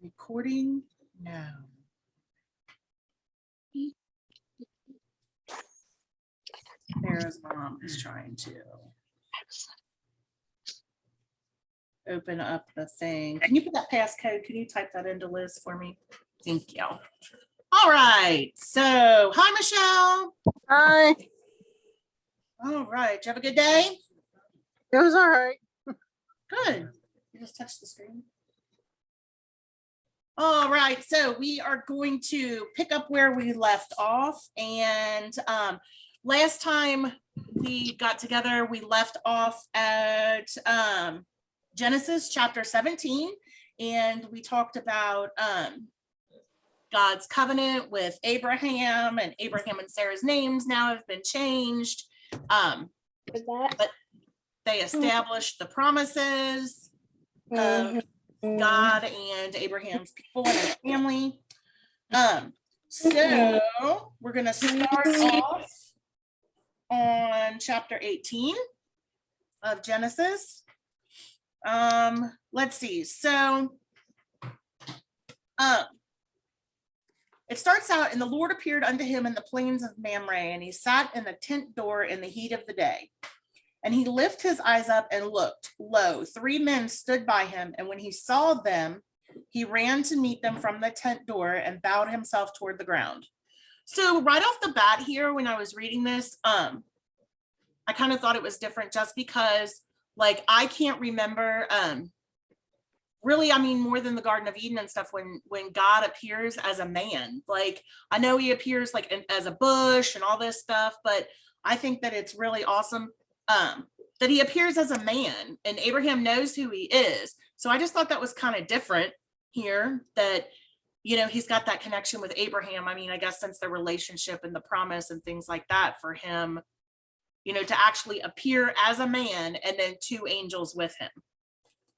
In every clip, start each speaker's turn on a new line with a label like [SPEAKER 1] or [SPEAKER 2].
[SPEAKER 1] Recording now. Sarah's mom is trying to open up the thing. Can you put that passcode? Can you type that into Liz for me? Thank you. All right. So, hi, Michelle.
[SPEAKER 2] Hi.
[SPEAKER 1] All right. Did you have a good day?
[SPEAKER 2] It was all right.
[SPEAKER 1] Good. You just touched the screen. All right. So we are going to pick up where we left off. And last time we got together, we left off at Genesis chapter 17. And we talked about God's covenant with Abraham, and Abraham and Sarah's names now have been changed. But they established the promises of God and Abraham's people and his family. So we're going to start off on chapter 18 of Genesis. Let's see. So it starts out, and the Lord appeared unto him in the plains of Mamre, and he sat in the tent door in the heat of the day. And he lifted his eyes up and looked. Lo, 3 men stood by him. And when he saw them, he ran to meet them from the tent door and bowed himself toward the ground. So right off the bat here, when I was reading this, I kind of thought it was different just because, like, I can't remember, really, I mean, more than the Garden of Eden and stuff, when God appears as a man. Like, I know he appears like as a bush and all this stuff, but I think that it's really awesome that he appears as a man, and Abraham knows who he is. So I just thought that was kind of different here, that, you know, he's got that connection with Abraham. I mean, I guess since the relationship and the promise and things like that, for him, you know, to actually appear as a man and then 2 angels with him.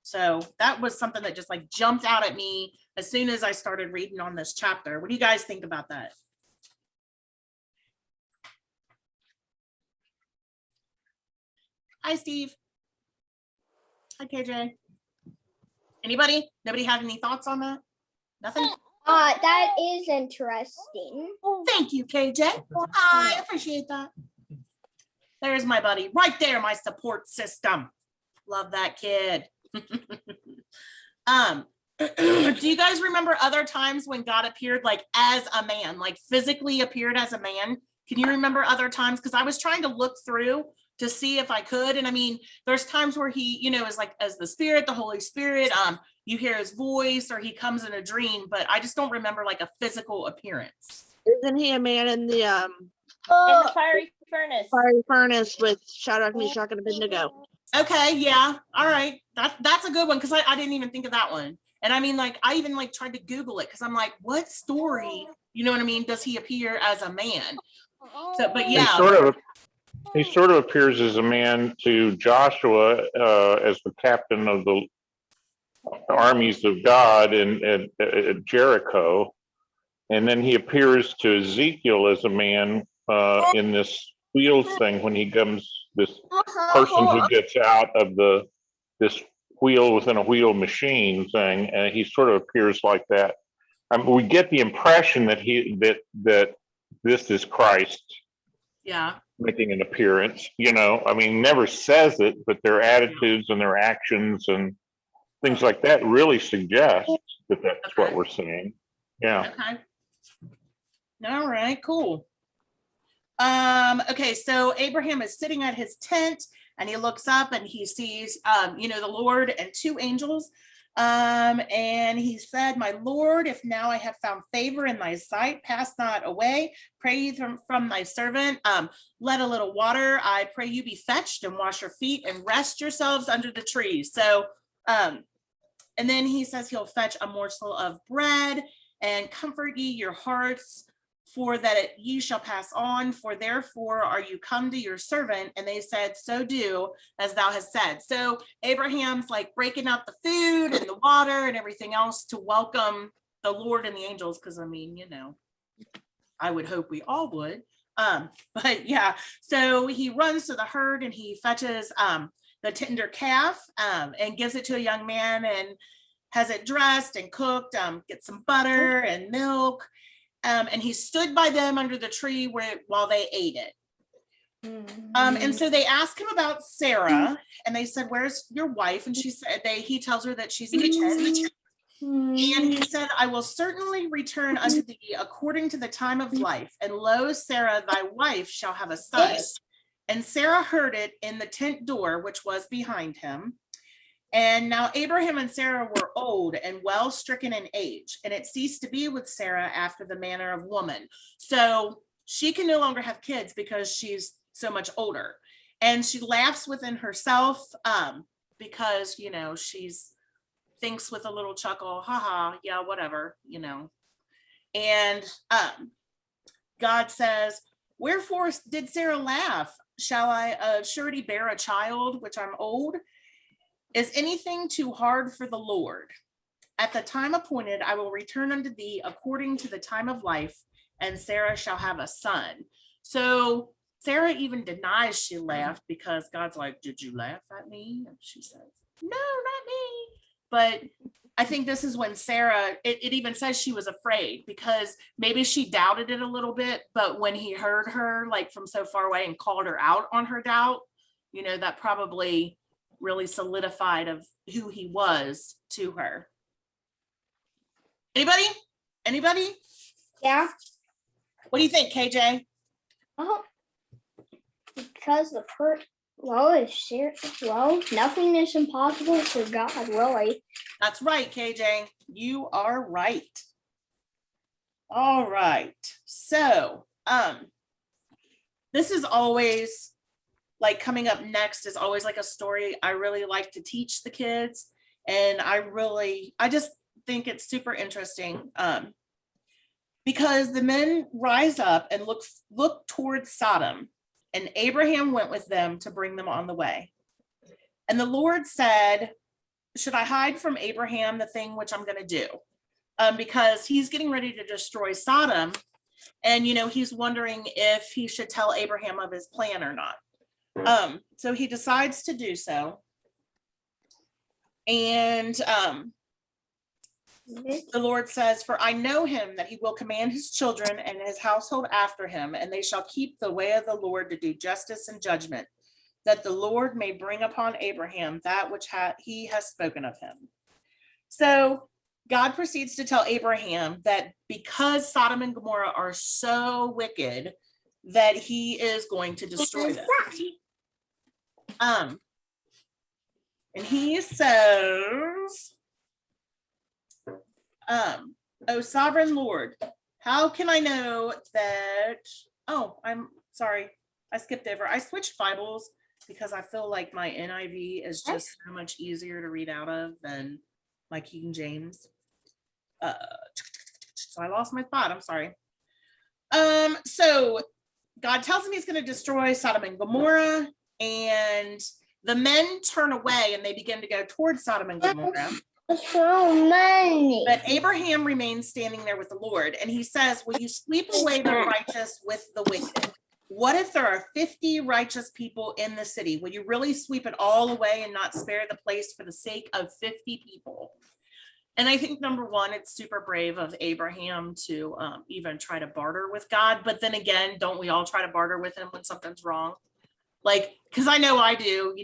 [SPEAKER 1] So that was something that just like jumped out at me as soon as I started reading on this chapter. What do you guys think about that? Hi, Steve. Hi, KJ. Anybody? Nobody have any thoughts on that? Nothing?
[SPEAKER 3] That is interesting.
[SPEAKER 1] Thank you, KJ. I appreciate that. There's my buddy right there, my support system. Love that kid. Do you guys remember other times when God appeared like as a man, like physically appeared as a man? Can you remember other times? Because I was trying to look through to see if I could. And I mean, there's times where he, you know, is like as the Spirit, the Holy Spirit, you hear his voice or he comes in a dream, but I just don't remember like a physical appearance.
[SPEAKER 2] Isn't he a man in the
[SPEAKER 4] In the fiery furnace.
[SPEAKER 2] fiery furnace with Shadrach, Meshach, and Abednego?
[SPEAKER 1] Okay, yeah, all right. That's a good one, because I didn't even think of that one. And I mean, like, I even like tried to Google it because I'm like, what story, you know what I mean, does he appear as a man? So, but yeah.
[SPEAKER 5] He sort of appears as a man to Joshua as the captain of the armies of God in Jericho. And then he appears to Ezekiel as a man in this wheel thing when he comes, this person who gets out of this wheel within a wheel machine thing, and he sort of appears like that. We get the impression that that this is Christ.
[SPEAKER 1] Yeah.
[SPEAKER 5] Making an appearance, you know, I mean, never says it, but their attitudes and their actions and things like that really suggest that that's what we're seeing. Yeah.
[SPEAKER 1] Okay. All right, cool. Okay, so Abraham is sitting at his tent and he looks up and he sees, you know, the Lord and 2 angels. And he said, my Lord, if now I have found favor in thy sight, pass not away. Pray you from thy servant. Let a little water, I pray you, be fetched, and wash your feet and rest yourselves under the trees. So, and then he says he'll fetch a morsel of bread and comfort ye your hearts, for that ye shall pass on, for therefore are you come to your servant. And they said, so do as thou hast said. So Abraham's like breaking out the food and the water and everything else to welcome the Lord and the angels, because I mean, you know, I would hope we all would. But yeah, so he runs to the herd and he fetches the tender calf and gives it to a young man, and has it dressed and cooked, get some butter and milk. And he stood by them under the tree while they ate it. And so they asked him about Sarah, and they said, "Where's your wife?" And she said, he tells her that she's in the tent. And he said, "I will certainly return unto thee according to the time of life. And lo, Sarah, thy wife, shall have a son." And Sarah heard it in the tent door, which was behind him. And now Abraham and Sarah were old and well stricken in age, and it ceased to be with Sarah after the manner of woman. So she can no longer have kids because she's so much older. And she laughs within herself because, she's thinks with a little chuckle, haha, yeah, whatever, And God says, "Wherefore did Sarah laugh? Shall I surety bear a child, which I'm old? Is anything too hard for the Lord? At the time appointed, I will return unto thee according to the time of life, and Sarah shall have a son." So Sarah even denies she laughed because God's like, "Did you laugh at me?" And she says, "No, not me." But I think this is when Sarah, it even says she was afraid because maybe she doubted it a little bit, but when he heard her like from so far away and called her out on her doubt, that probably really solidified of who he was to her. Anybody?
[SPEAKER 3] Yeah.
[SPEAKER 1] What do you think, KJ?
[SPEAKER 3] Well, because nothing is impossible for God, really.
[SPEAKER 1] That's right, KJ. You are right. All right. So, this is always like coming up next is always like a story I really like to teach the kids. And I just think it's super interesting. Because the men rise up and look towards Sodom, and Abraham went with them to bring them on the way. And the Lord said, "Should I hide from Abraham the thing which I'm going to do?" Because he's getting ready to destroy Sodom. And, he's wondering if he should tell Abraham of his plan or not. So he decides to do so. And the Lord says, "For I know him that he will command his children and his household after him, and they shall keep the way of the Lord to do justice and judgment, that the Lord may bring upon Abraham that which he has spoken of him." So God proceeds to tell Abraham that because Sodom and Gomorrah are so wicked, that he is going to destroy them. And he says, "O sovereign Lord, how can I know that?" Oh, I'm sorry. I skipped over. I switched Bibles because I feel like my NIV is just so much easier to read out of than my King James. So I lost my thought. I'm sorry. So God tells him he's going to destroy Sodom and Gomorrah, and the men turn away and they begin to go towards Sodom and Gomorrah.
[SPEAKER 3] So many.
[SPEAKER 1] But Abraham remains standing there with the Lord, and he says, "Will you sweep away the righteous with the wicked? What if there are 50 righteous people in the city? Will you really sweep it all away and not spare the place for the sake of 50 people?" And I think, number one, it's super brave of Abraham to even try to barter with God. But then again, don't we all try to barter with him when something's wrong? Like, because I know I do,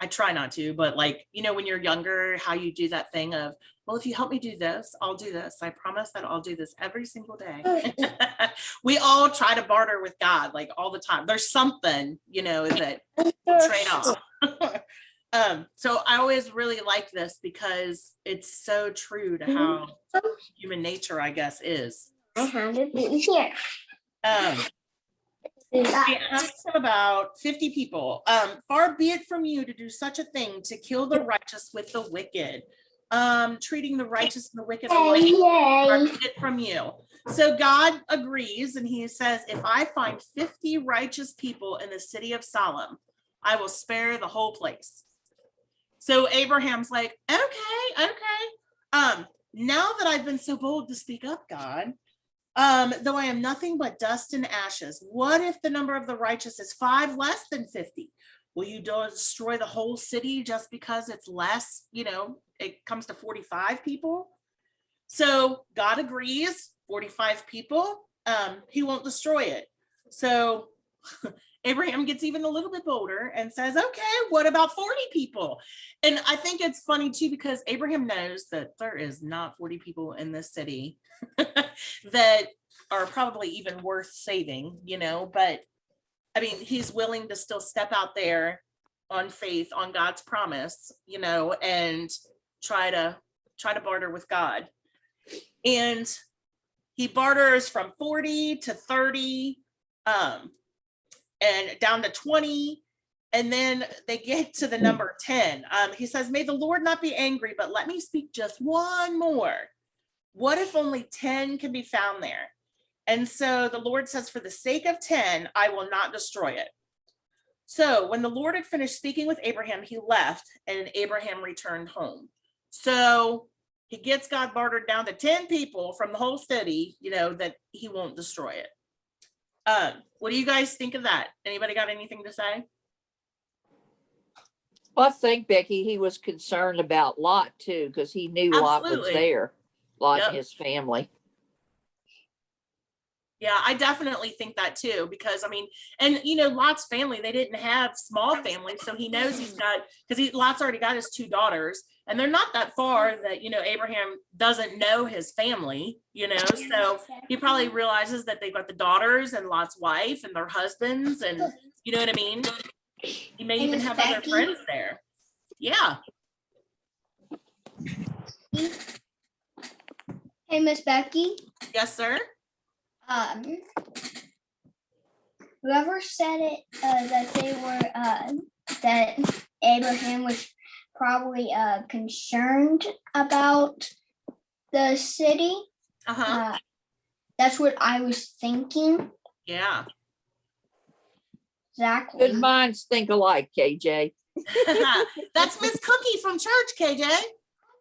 [SPEAKER 1] I try not to, but like, when you're younger, how you do that thing of, well, if you help me do this, I'll do this. I promise that I'll do this every single day. We all try to barter with God, like all the time. There's something, that trade off. So I always really like this because it's so true to how human nature, I guess, is.
[SPEAKER 3] I had it in here.
[SPEAKER 1] He asks him about 50 people. "Far be it from you to do such a thing, to kill the righteous with the wicked." Treating the righteous and the wicked alike. Far be it from you. So God agrees, and he says, "If I find 50 righteous people in the city of Sodom, I will spare the whole place." So Abraham's like, okay. Now that I've been so bold to speak up, God, though I am nothing but dust and ashes, what if the number of the righteous is 5 less than 50? Will you destroy the whole city just because it's less, it comes to 45 people? So God agrees, 45 people, he won't destroy it. So Abraham gets even a little bit bolder and says, okay, what about 40 people? And I think it's funny too, because Abraham knows that there is not 40 people in this city that are probably even worth saving, but I mean, he's willing to still step out there on faith, on God's promise, and try to barter with God. And he barters from 40 to 30, and down to 20. And then they get to the number 10. He says, may the Lord not be angry, but let me speak just one more. What if only 10 can be found there? And so the Lord says, for the sake of 10, I will not destroy it. So when the Lord had finished speaking with Abraham, he left and Abraham returned home. So he gets God bartered down to 10 people from the whole city, that he won't destroy it. What do you guys think of that? Anybody got anything to say?
[SPEAKER 6] Well, I think, Becky, he was concerned about Lot too, because he knew Lot was
[SPEAKER 1] Absolutely.
[SPEAKER 6] there, Lot
[SPEAKER 1] Yep.
[SPEAKER 6] and his family.
[SPEAKER 1] Yeah, I definitely think that too, because I mean, and Lot's family, they didn't have small families. So he knows he's got, because Lot's already got his 2 daughters and they're not that far that, Abraham doesn't know his family, so he probably realizes that they've got the daughters and Lot's wife and their husbands and you know what I mean? He may even
[SPEAKER 3] Miss
[SPEAKER 1] have other
[SPEAKER 3] Becky?
[SPEAKER 1] friends there. Yeah.
[SPEAKER 3] Hey, Miss Becky.
[SPEAKER 1] Yes, sir.
[SPEAKER 3] Whoever said it, that they were, that Abraham was probably concerned about the city.
[SPEAKER 1] Uh-huh.
[SPEAKER 3] That's what I was thinking.
[SPEAKER 1] Yeah.
[SPEAKER 3] Exactly.
[SPEAKER 6] Good minds think alike, KJ.
[SPEAKER 1] That's Miss Cookie from church, KJ.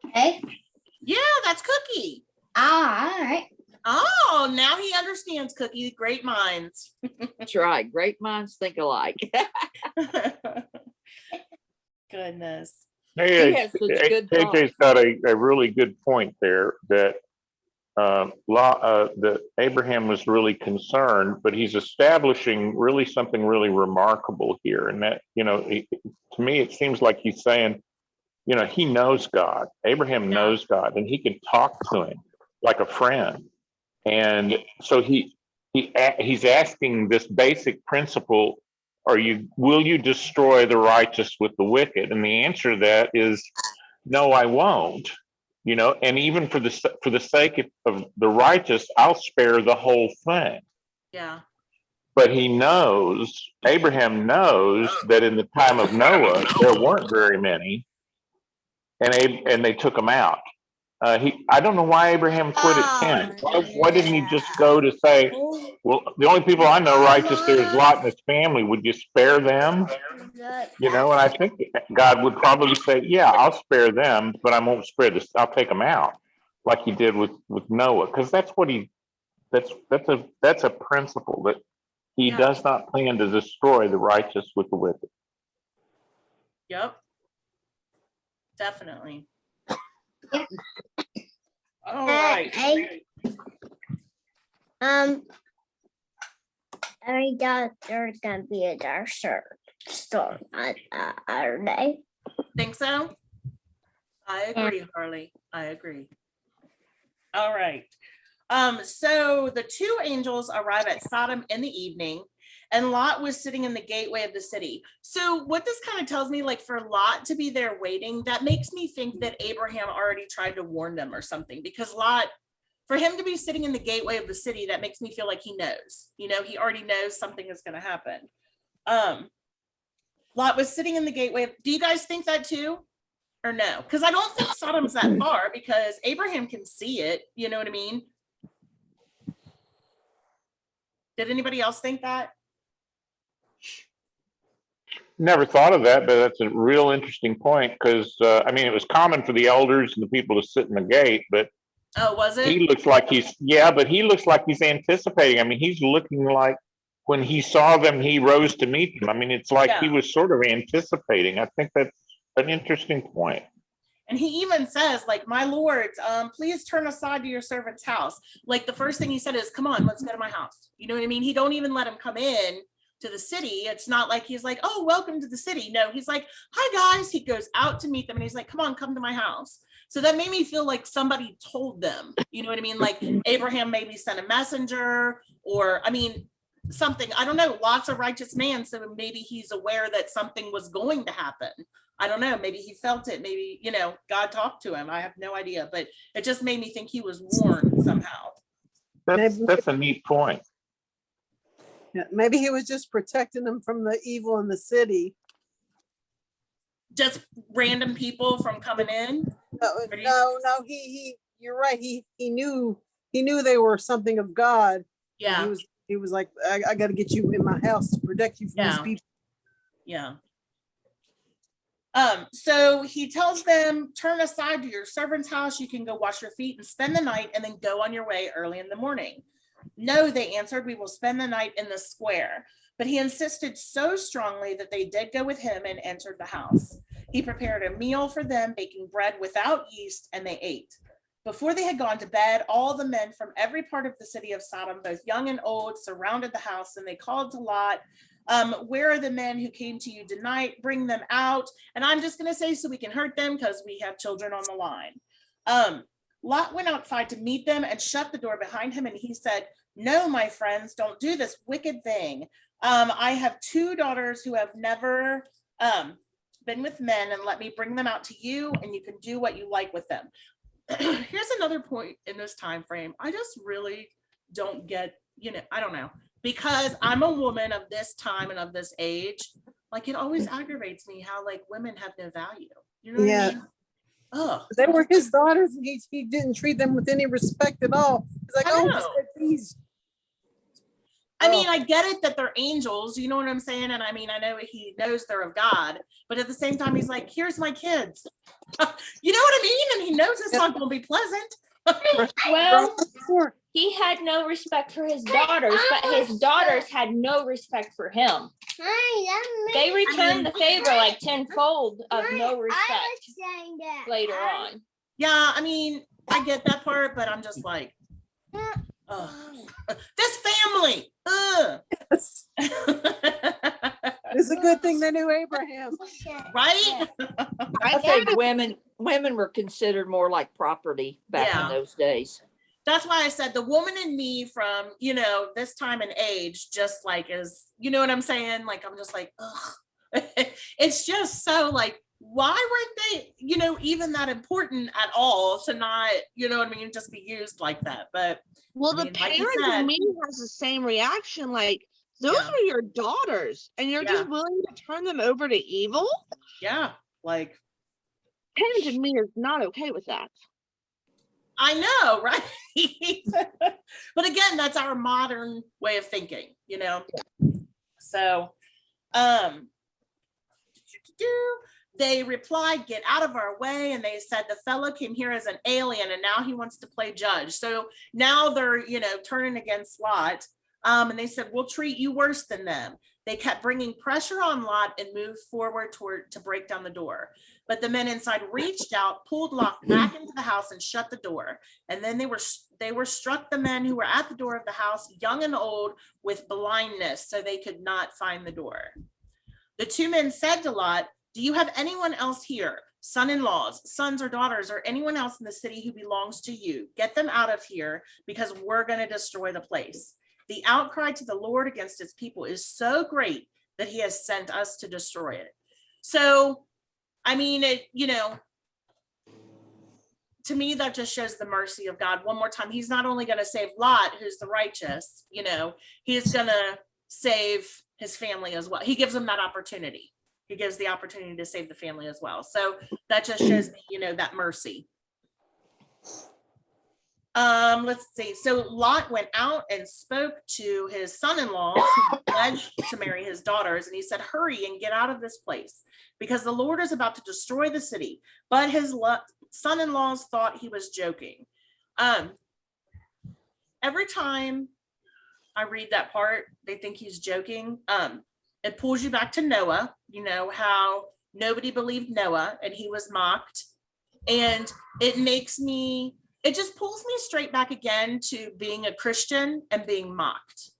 [SPEAKER 3] Okay.
[SPEAKER 1] Yeah, that's Cookie.
[SPEAKER 3] Ah, all right.
[SPEAKER 1] Oh, now he understands, Cookie. Great minds.
[SPEAKER 6] That's right. Great minds think alike.
[SPEAKER 1] Goodness.
[SPEAKER 5] Hey,
[SPEAKER 6] He has such good
[SPEAKER 5] KJ's got a really good point there that that Abraham was really concerned, but he's establishing really something really remarkable here. And that, to me, it seems like he's saying, he knows God. Abraham knows God, and he can talk to him like a friend. And so he's asking this basic principle: will you destroy the righteous with the wicked? And the answer to that is no, I won't. And even for the sake of the righteous, I'll spare the whole thing.
[SPEAKER 1] Yeah.
[SPEAKER 5] But Abraham knows that in the time of Noah, there weren't very many, and they took them out. I don't know why Abraham quit at 10. Why didn't he just go to say, well, the only people I know righteous there is Lot and his family. Would you spare them? And I think God would probably say, yeah, I'll spare them, but I won't spare this. I'll take them out like he did with Noah. Because that's what that's a principle that he does not plan to destroy the righteous with the wicked.
[SPEAKER 1] Yep. Definitely.
[SPEAKER 3] Yep.
[SPEAKER 1] All right.
[SPEAKER 3] I doubt there's gonna be a dark storm on our day.
[SPEAKER 1] Think so? I agree, Harley. I agree. All right. So the 2 angels arrive at Sodom in the evening, and Lot was sitting in the gateway of the city. So what this kind of tells me, like for Lot to be there waiting, that makes me think that Abraham already tried to warn them or something, because Lot, for him to be sitting in the gateway of the city, that makes me feel like he knows, he already knows something is going to happen. Lot was sitting in the gateway. Do you guys think that too? Or no? Because I don't think Sodom's that far, because Abraham can see it. You know what I mean? Did anybody else think that?
[SPEAKER 5] Never thought of that, but that's a real interesting point, because it was common for the elders and the people to sit in the gate, but
[SPEAKER 1] Oh, was it?
[SPEAKER 5] he looks like he's anticipating. He's looking like, when he saw them, he rose to meet them. I mean, it's like he
[SPEAKER 1] Yeah.
[SPEAKER 5] was sort of anticipating. I think that's an interesting point.
[SPEAKER 1] And he even says, like, my lords, please turn aside to your servant's house. Like the first thing he said is, come on, let's go to my house. You know what I mean? He don't even let him come in to the city. It's not like he's like, oh, welcome to the city. No, he's like, hi guys. He goes out to meet them and he's like, come on, come to my house. So that made me feel like somebody told them, you know what I mean? Like Abraham maybe sent a messenger, or I mean, something, I don't know, lots of righteous man. So maybe he's aware that something was going to happen. I don't know, maybe he felt it, maybe, you know, God talked to him. I have no idea, but it just made me think he was warned somehow.
[SPEAKER 5] That's a neat point.
[SPEAKER 7] Yeah, maybe he was just protecting them from the evil in the city.
[SPEAKER 1] Just random people from coming in.
[SPEAKER 7] No, you're right. He knew they were something of God.
[SPEAKER 1] Yeah,
[SPEAKER 7] He was like, I got to get you in my house to protect you from these
[SPEAKER 1] Yeah.
[SPEAKER 7] people.
[SPEAKER 1] yeah. So he tells them, turn aside to your servant's house. You can go wash your feet and spend the night and then go on your way early in the morning. No, they answered, we will spend the night in the square. But he insisted so strongly that they did go with him and entered the house. He prepared a meal for them, baking bread without yeast, and they ate. Before they had gone to bed, all the men from every part of the city of Sodom, both young and old, surrounded the house, and they called to Lot, where are the men who came to you tonight? Bring them out. And I'm just going to say so we can hurt them because we have children on the line. Lot went outside to meet them and shut the door behind him. And he said, no, my friends, don't do this wicked thing. I have 2 daughters who have never been with men, and let me bring them out to you and you can do what you like with them. Here's another point in this time frame. I just really don't get, you know, I don't know, because I'm a woman of this time and of this age. Like it always aggravates me how like women have no value. You know what
[SPEAKER 7] Yeah.
[SPEAKER 1] I mean? Oh,
[SPEAKER 7] They were his daughters, and he didn't treat them with any respect at all. He's like,
[SPEAKER 1] I
[SPEAKER 7] oh,
[SPEAKER 1] know.
[SPEAKER 7] just like these.
[SPEAKER 1] I mean, I get it that they're angels, you know what I'm saying? And I mean, I know he knows they're of God, but at the same time, he's like, here's my kids. You know what I mean? And he knows it's not going to be pleasant.
[SPEAKER 4] Well,
[SPEAKER 7] Sure.
[SPEAKER 4] he had no respect for his daughters, but his daughters had no respect for him. They returned the favor like tenfold of no respect later on.
[SPEAKER 1] Yeah, I mean, I get that part, but I'm just like, ugh. This family. Ugh.
[SPEAKER 7] It's a good thing they knew Abraham.
[SPEAKER 1] Right?
[SPEAKER 6] I think women were considered more like property back
[SPEAKER 1] Yeah.
[SPEAKER 6] in those days.
[SPEAKER 1] That's why I said the woman in me from, you know, this time and age, just like is, you know what I'm saying? Like, I'm just like, ugh. It's just so like, why weren't they, you know, even that important at all to not, you know what I mean, just be used like that. But
[SPEAKER 2] Well,
[SPEAKER 1] I
[SPEAKER 2] the
[SPEAKER 1] mean, like you
[SPEAKER 2] parent
[SPEAKER 1] said-
[SPEAKER 2] in me has the same reaction. Like, those
[SPEAKER 1] Yeah.
[SPEAKER 2] are your daughters, and you're
[SPEAKER 1] Yeah.
[SPEAKER 2] just willing to turn them over to evil?
[SPEAKER 1] yeah, like,
[SPEAKER 2] Parent in me is not okay with that.
[SPEAKER 1] I know, right? But again, that's our modern way of thinking, you know? So, they replied, get out of our way. And they said, the fellow came here as an alien and now he wants to play judge. So now they're, you know, turning against Lot. And they said, we'll treat you worse than them. They kept bringing pressure on Lot and moved forward to break down the door. But the men inside reached out, pulled Lot back into the house and shut the door. And then they were struck, the men who were at the door of the house, young and old, with blindness, so they could not find the door. The 2 men said to Lot, do you have anyone else here, son-in-laws, sons or daughters, or anyone else in the city who belongs to you? Get them out of here because we're going to destroy the place. The outcry to the Lord against his people is so great that he has sent us to destroy it. So, I mean, it, you know, to me, that just shows the mercy of God. One more time, he's not only going to save Lot, who's the righteous, you know, he's going to save his family as well. He gives them that opportunity. He gives the opportunity to save the family as well. So that just shows me, you know, that mercy. Let's see. So Lot went out and spoke to his son-in-law who pledged to marry his daughters. And he said, hurry and get out of this place because the Lord is about to destroy the city. But his son-in-laws thought he was joking. Every time I read that part, they think he's joking. It pulls you back to Noah, you know, how nobody believed Noah and he was mocked. And it just pulls me straight back again to being a Christian and being mocked.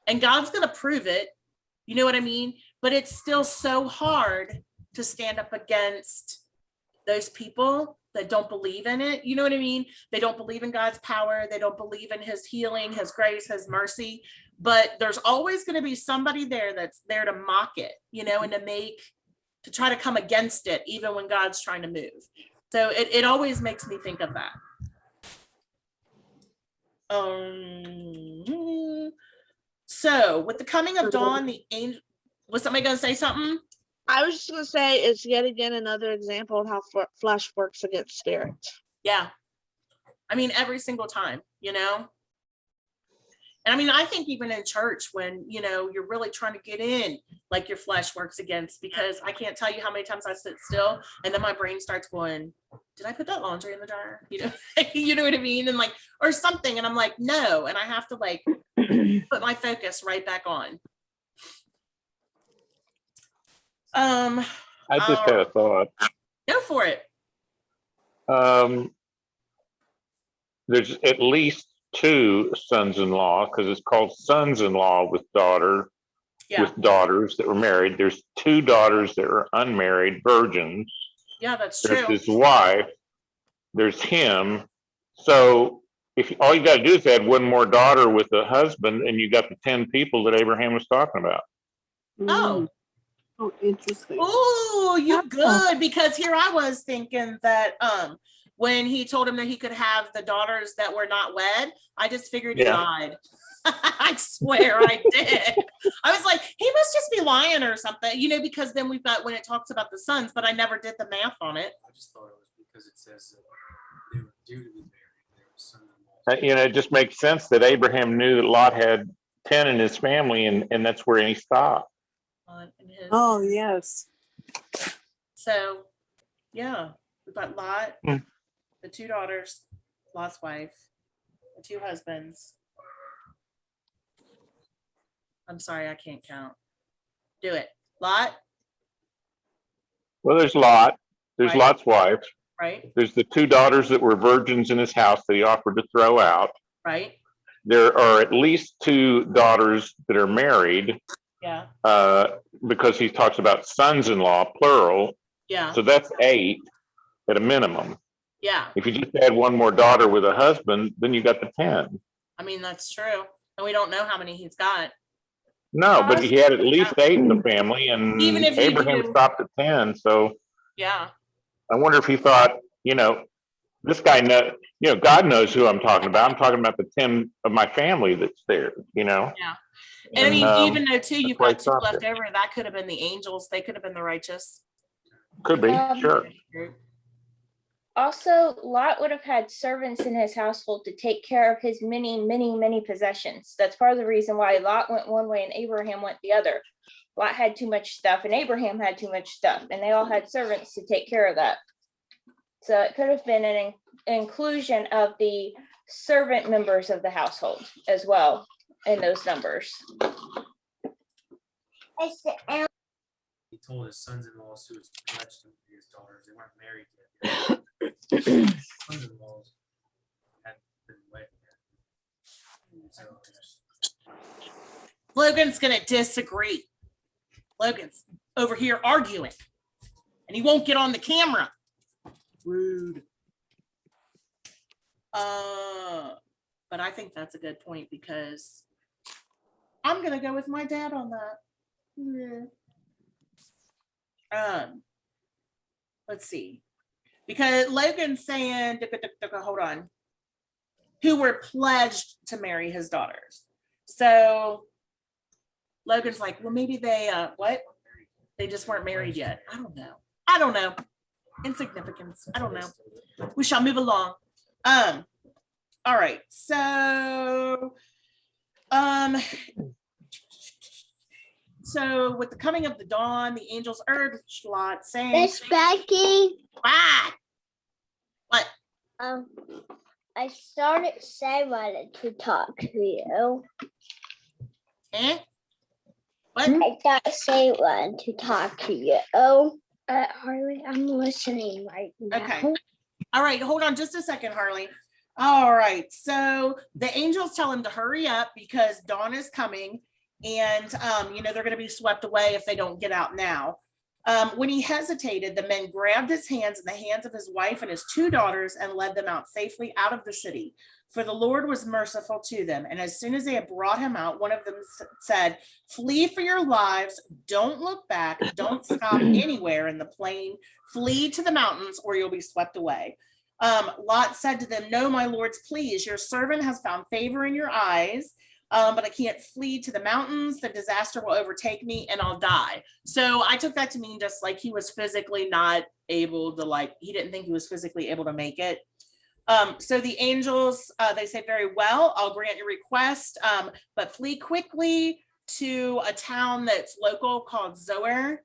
[SPEAKER 1] And God's going to prove it. You know what I mean? But it's still so hard to stand up against those people that don't believe in it. You know what I mean? They don't believe in God's power. They don't believe in his healing, his grace, his mercy. But there's always going to be somebody there that's there to mock it, you know, and to try to come against it, even when God's trying to move. So it always makes me think of that. So with the coming of dawn, the angel, was somebody going to say something?
[SPEAKER 2] I was just gonna say it's yet again another example of how flesh works against spirit.
[SPEAKER 1] Yeah. I mean, every single time, you know? And I mean, I think even in church when, you know, you're really trying to get in, like your flesh works against, because I can't tell you how many times I sit still and then my brain starts going, did I put that laundry in the dryer? You know, you know what I mean? And like, or something. And I'm like, no. And I have to like put my focus right back on.
[SPEAKER 5] I just had a thought.
[SPEAKER 1] Go for it.
[SPEAKER 5] There's at least 2 sons-in-law, because it's called sons-in-law with daughters that were married. There's 2 daughters that are unmarried, virgins.
[SPEAKER 1] Yeah, that's
[SPEAKER 5] There's
[SPEAKER 1] true.
[SPEAKER 5] his wife. There's him. So if all you got to do is add 1 more daughter with a husband, and you got the 10 people that Abraham was talking about.
[SPEAKER 1] Oh.
[SPEAKER 7] Oh, interesting.
[SPEAKER 1] Oh, you good, because here I was thinking that when he told him that he could have the daughters that were not wed, I just figured he lied. I swear I did. I was like, he must just be lying or something, you know, because then we've got when it talks about the sons, but I never did the math on it.
[SPEAKER 8] I just thought it was because it says that they were due to be married. They were son-in-law.
[SPEAKER 5] You know, it just makes sense that Abraham knew that Lot had 10 in his family, and that's where he stopped.
[SPEAKER 7] Oh, yes.
[SPEAKER 1] So, yeah, we've got Lot, the 2 daughters, Lot's wife, the 2 husbands. I'm sorry, I can't count. Do it. Lot,
[SPEAKER 5] Well, there's Lot. There's
[SPEAKER 1] Right.
[SPEAKER 5] Lot's wife.
[SPEAKER 1] right?
[SPEAKER 5] There's the 2 daughters that were virgins in his house that he offered to throw out.
[SPEAKER 1] Right?
[SPEAKER 5] There are at least 2 daughters that are married,
[SPEAKER 1] Yeah.
[SPEAKER 5] because he talks about sons-in-law, plural.
[SPEAKER 1] Yeah.
[SPEAKER 5] So that's 8 at a minimum.
[SPEAKER 1] Yeah.
[SPEAKER 5] If you just add 1 more daughter with a husband, then you got the 10.
[SPEAKER 1] I mean, that's true. And we don't know how many he's got.
[SPEAKER 5] No, but he had at least 8 in the family, and
[SPEAKER 1] Even if you
[SPEAKER 5] Abraham
[SPEAKER 1] do-
[SPEAKER 5] stopped at 10. So
[SPEAKER 1] Yeah.
[SPEAKER 5] I wonder if he thought, you know, this guy know, you know, God knows who I'm talking about. I'm talking about the 10 of my family that's there, you know.
[SPEAKER 1] Yeah. And I mean, even though too, you've
[SPEAKER 5] why he
[SPEAKER 1] got 2
[SPEAKER 5] stopped
[SPEAKER 1] left
[SPEAKER 5] it.
[SPEAKER 1] over, that could have been the angels. They could have been the righteous.
[SPEAKER 5] Could be, sure.
[SPEAKER 4] Also, Lot would have had servants in his household to take care of his many, many, many possessions. That's part of the reason why Lot went one way and Abraham went the other. Lot had too much stuff and Abraham had too much stuff, and they all had servants to take care of that. So it could have been an inclusion of the servant members of the household as well in those numbers.
[SPEAKER 8] He told his sons-in-laws who was pledged to his daughters. They weren't married yet. Sons-in-laws hadn't been wed yet. So
[SPEAKER 1] Logan's going to disagree. Logan's over here arguing, and he won't get on the camera. Rude. But I think that's a good point, because I'm going to go with my dad on that. Yeah. Let's see, because Logan's saying, hold on, who were pledged to marry his daughters. So Logan's like, well, maybe they, what? They just weren't married yet. I don't know. Insignificance. I don't know. We shall move along. All right. So, so with the coming of the dawn, the angels urged Lot, saying,
[SPEAKER 3] Miss Becky,
[SPEAKER 1] What?
[SPEAKER 3] I started saying wanted to talk to you.
[SPEAKER 1] What?
[SPEAKER 3] I thought say one to talk to you. Oh, Harley, I'm listening right now.
[SPEAKER 1] Okay. All right, hold on just a second, Harley. All right, so the angels tell him to hurry up because dawn is coming, and they're going to be swept away if they don't get out now. When he hesitated, the men grabbed his hands and the hands of his wife and his 2 daughters and led them out safely out of the city. For the Lord was merciful to them. And as soon as they had brought him out, one of them said, "Flee for your lives. Don't look back. Don't stop anywhere in the plain. Flee to the mountains or you'll be swept away." Lot said to them, "No, my lords, please. Your servant has found favor in your eyes. But I can't flee to the mountains. The disaster will overtake me and I'll die." So I took that to mean just like he was physically not able to, he didn't think he was physically able to make it. So the angels, they say, "Very well, I'll grant your request, but flee quickly to a town that's local called Zoar."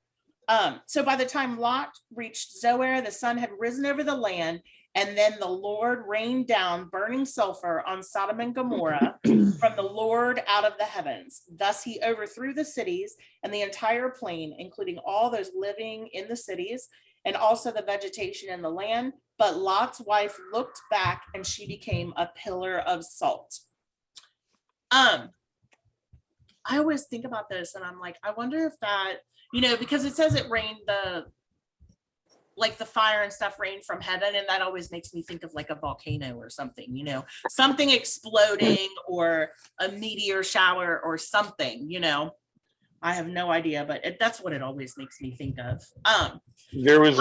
[SPEAKER 1] So by the time Lot reached Zoar, the sun had risen over the land, and then the Lord rained down burning sulfur on Sodom and Gomorrah from the Lord out of the heavens. Thus he overthrew the cities and the entire plain, including all those living in the cities and also the vegetation in the land. But Lot's wife looked back and she became a pillar of salt. I always think about this and I'm like, I wonder if that, because it says it rained the fire and stuff rained from heaven, and that always makes me think of like a volcano or something, something exploding or a meteor shower or something, I have no idea, but that's what it always makes me think of.
[SPEAKER 5] There is,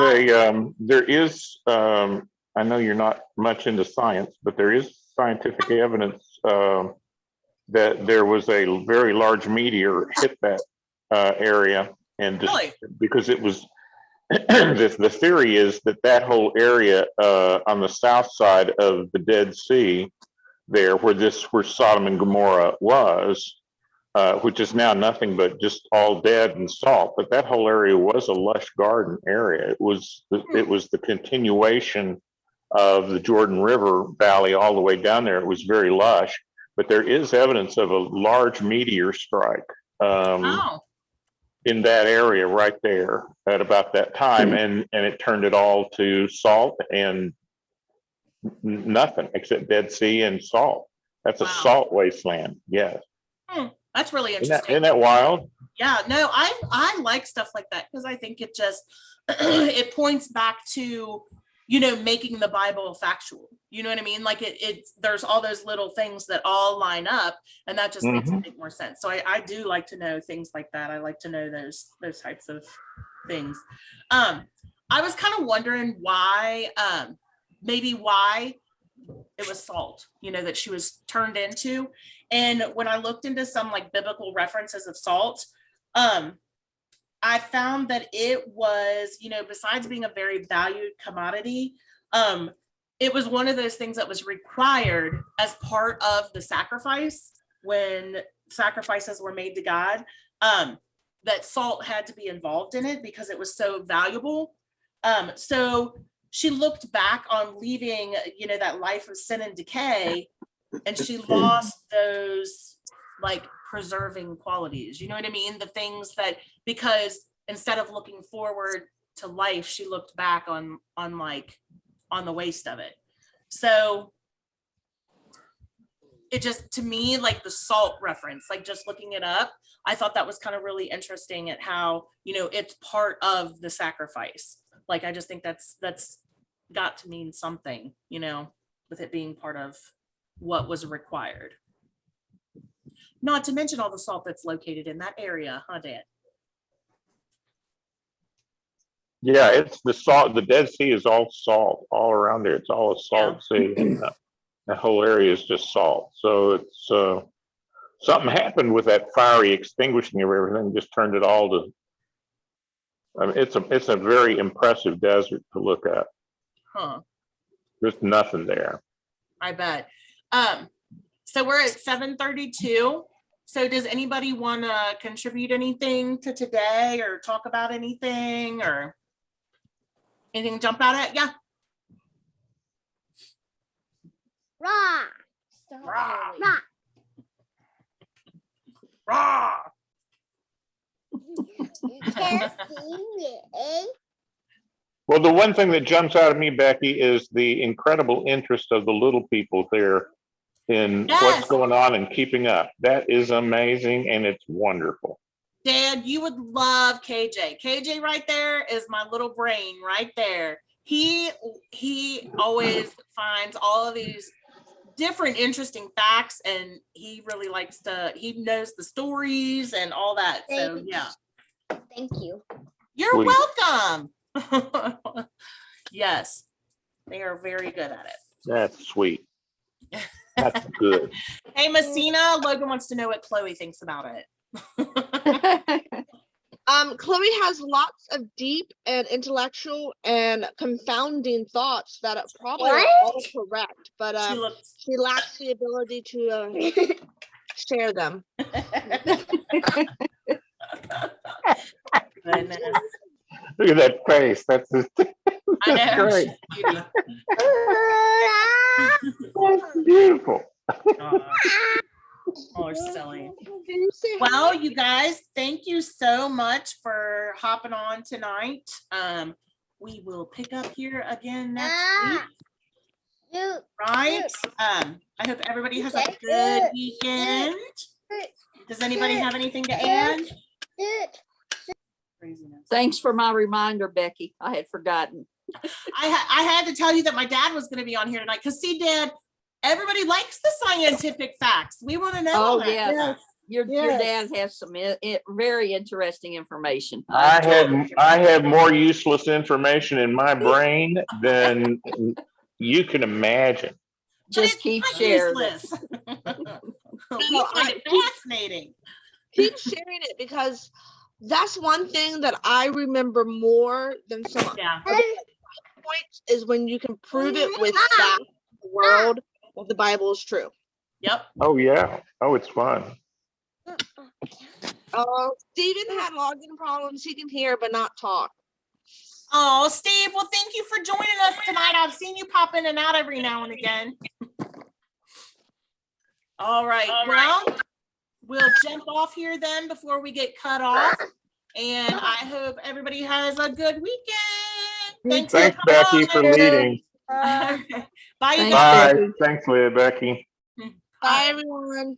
[SPEAKER 5] I know you're not much into science, but there is scientific evidence that there was a very large meteor hit that area, and just
[SPEAKER 1] Really?
[SPEAKER 5] because it was, the theory is that whole area on the south side of the Dead Sea, there where Sodom and Gomorrah was, which is now nothing but just all dead and salt. But that whole area was a lush garden area. It was the continuation of the Jordan River Valley all the way down there. It was very lush, but there is evidence of a large meteor strike in that area right there at about that time, and it turned it all to salt and nothing except Dead Sea and salt. That's a salt wasteland. Yes.
[SPEAKER 1] That's really
[SPEAKER 5] Isn't
[SPEAKER 1] interesting.
[SPEAKER 5] that wild?
[SPEAKER 1] Yeah, no, I like stuff like that because I think it just it points back to making the Bible factual. You know what I mean? Like there's all those little things that all line up, and that just makes it make more sense. So I do like to know things like that. I like to know those types of things. I was kind of wondering why, maybe why it was salt, that she was turned into. And when I looked into some biblical references of salt, I found that it was, besides being a very valued commodity, it was one of those things that was required as part of the sacrifice when sacrifices were made to God, that salt had to be involved in it because it was so valuable. So she looked back on leaving, that life of sin and decay, and she lost those preserving qualities. You know what I mean? The things that, because instead of looking forward to life, she looked back on the waste of it. So it just, to me, the salt reference, just looking it up, I thought that was kind of really interesting at how, it's part of the sacrifice. I just think that's got to mean something, with it being part of what was required. Not to mention all the salt that's located in that area, huh, Dan?
[SPEAKER 5] Yeah, it's the salt. The Dead Sea is all salt all around there. It's all a salt sea, and the whole area is just salt. So it's something happened with that fiery extinguishing of everything, just turned it all to. I mean, it's a very impressive desert to look at.
[SPEAKER 1] Huh.
[SPEAKER 5] There's nothing there.
[SPEAKER 1] I bet. So we're at 7:32. So does anybody want to contribute anything to today or talk about anything or anything jump out at? Yeah.
[SPEAKER 3] Rock.
[SPEAKER 1] Rock.
[SPEAKER 3] Rock.
[SPEAKER 1] Rah!
[SPEAKER 5] Well, the one thing that jumps out at me, Becky, is the incredible interest of the little people there in
[SPEAKER 1] Yes.
[SPEAKER 5] what's going on and keeping up. That is amazing and it's wonderful.
[SPEAKER 1] Dad, you would love KJ. KJ right there is my little brain right there. He always finds all of these different interesting facts, and he really likes he knows the stories and all that. So yeah.
[SPEAKER 3] Thank you.
[SPEAKER 1] You're
[SPEAKER 5] Sweet.
[SPEAKER 1] welcome. Yes, they are very good at it.
[SPEAKER 5] That's sweet. That's good.
[SPEAKER 1] Hey, Messina, Logan wants to know what Chloe thinks about it.
[SPEAKER 2] Chloe has lots of deep and intellectual and confounding thoughts that are probably are all correct, but
[SPEAKER 1] She looks
[SPEAKER 2] she lacks the ability to share them.
[SPEAKER 1] goodness.
[SPEAKER 5] Look at that face. That's just,
[SPEAKER 1] I know.
[SPEAKER 5] great.
[SPEAKER 1] she's a cutie.
[SPEAKER 5] That's beautiful.
[SPEAKER 1] Oh, silly.
[SPEAKER 2] Can you say
[SPEAKER 1] Well, you guys, thank you so much for hopping on tonight. We will pick up here again next week, right? I hope everybody has a good weekend. Does anybody have anything to add? Craziness.
[SPEAKER 6] Thanks for my reminder, Becky. I had forgotten.
[SPEAKER 1] I had to tell you that my dad was going to be on here tonight because, see, Dad, everybody likes the scientific facts. We want to know.
[SPEAKER 6] Oh,
[SPEAKER 1] that.
[SPEAKER 6] yes. Your
[SPEAKER 7] Yes.
[SPEAKER 6] dad has some very interesting information.
[SPEAKER 5] I have more useless information in my brain than you can imagine.
[SPEAKER 1] But
[SPEAKER 6] Just
[SPEAKER 1] it's
[SPEAKER 6] keep
[SPEAKER 1] not
[SPEAKER 6] sharing.
[SPEAKER 1] useless. We
[SPEAKER 2] No,
[SPEAKER 1] find it fascinating.
[SPEAKER 2] keep sharing it, because that's one thing that I remember more than some
[SPEAKER 1] Yeah.
[SPEAKER 2] other points is when you can prove it with facts in the world that the Bible is true.
[SPEAKER 1] Yep.
[SPEAKER 5] Oh, yeah. Oh, it's fun.
[SPEAKER 2] Stephen had login problems. He can hear but not talk.
[SPEAKER 1] Oh, Steve, well, thank you for joining us tonight. I've seen you pop in and out every now and again. All right. Well, we'll jump off here then before we get cut off. And I hope everybody has a good weekend.
[SPEAKER 5] Thanks,
[SPEAKER 1] for
[SPEAKER 5] Becky, for
[SPEAKER 1] coming on.
[SPEAKER 5] leading.
[SPEAKER 1] Bye, you
[SPEAKER 6] Thanks,
[SPEAKER 1] guys.
[SPEAKER 5] Bye. Thanks, Leah, Becky.
[SPEAKER 2] Bye, everyone.